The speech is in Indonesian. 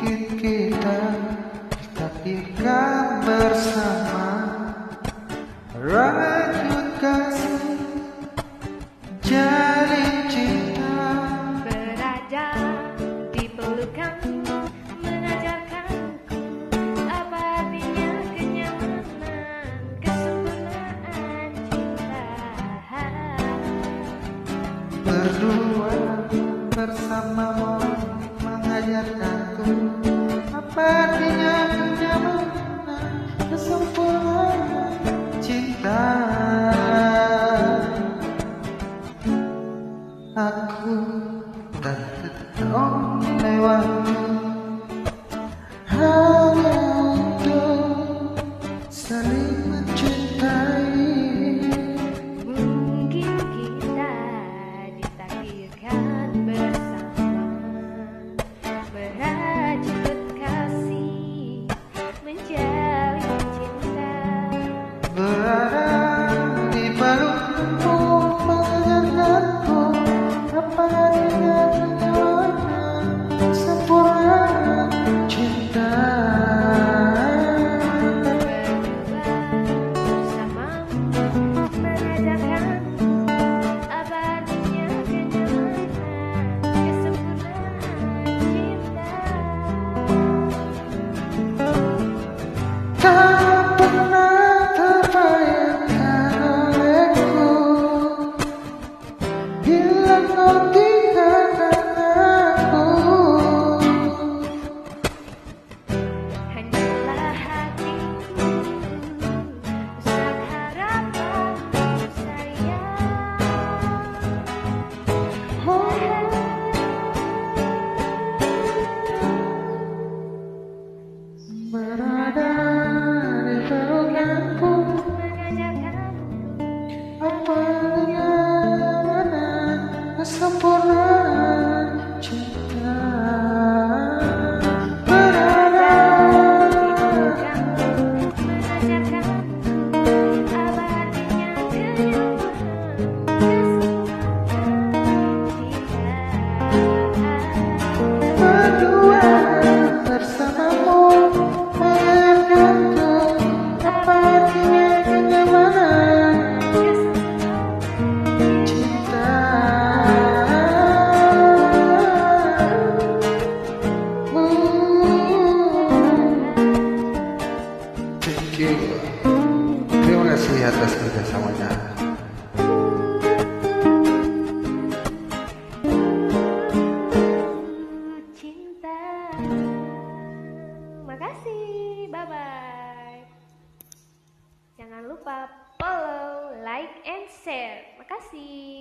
mungkin kita ditakdirkan bersama, rajut kasih, jalin cinta, berada di pelukan, mengajarkanku apa artinya kenyamanan, kesempurnaan cinta. berdua bersamamu mengajarkanku apa artinya kenyamanan, kesempurnaan cinta. Aku tak terong lewatmu hanya untuk saling mencintai. Mungkin kita ditakdirkan bersama, merajut kasih, menjalin cinta. Berada di pelukmu mengajarkanku apa artinya kenyamanan, kesempurnaan cinta. Berdua bersamamu mengajarkanku apa artinya kenyamanan, kesempurnaan cinta. Tak pernah terbayangkan olehku bila kau tinggalkan aku. Hanyalah hatiku, besar harapanku sayang. Berada di pelukanku, Mengajarkanku apa kenyamanan, kesempurnaan cinta. Berada mengajarkanku apa artinya kenyamanan, kesempurnaan cinta. berdua bersamamu mengajarkanku apa artinya kenyamanan cinta. Thank you. Terima kasih atas kerjasamanya. Cinta. Makasih, bye-bye. Jangan lupa follow, like, and share. Makasih.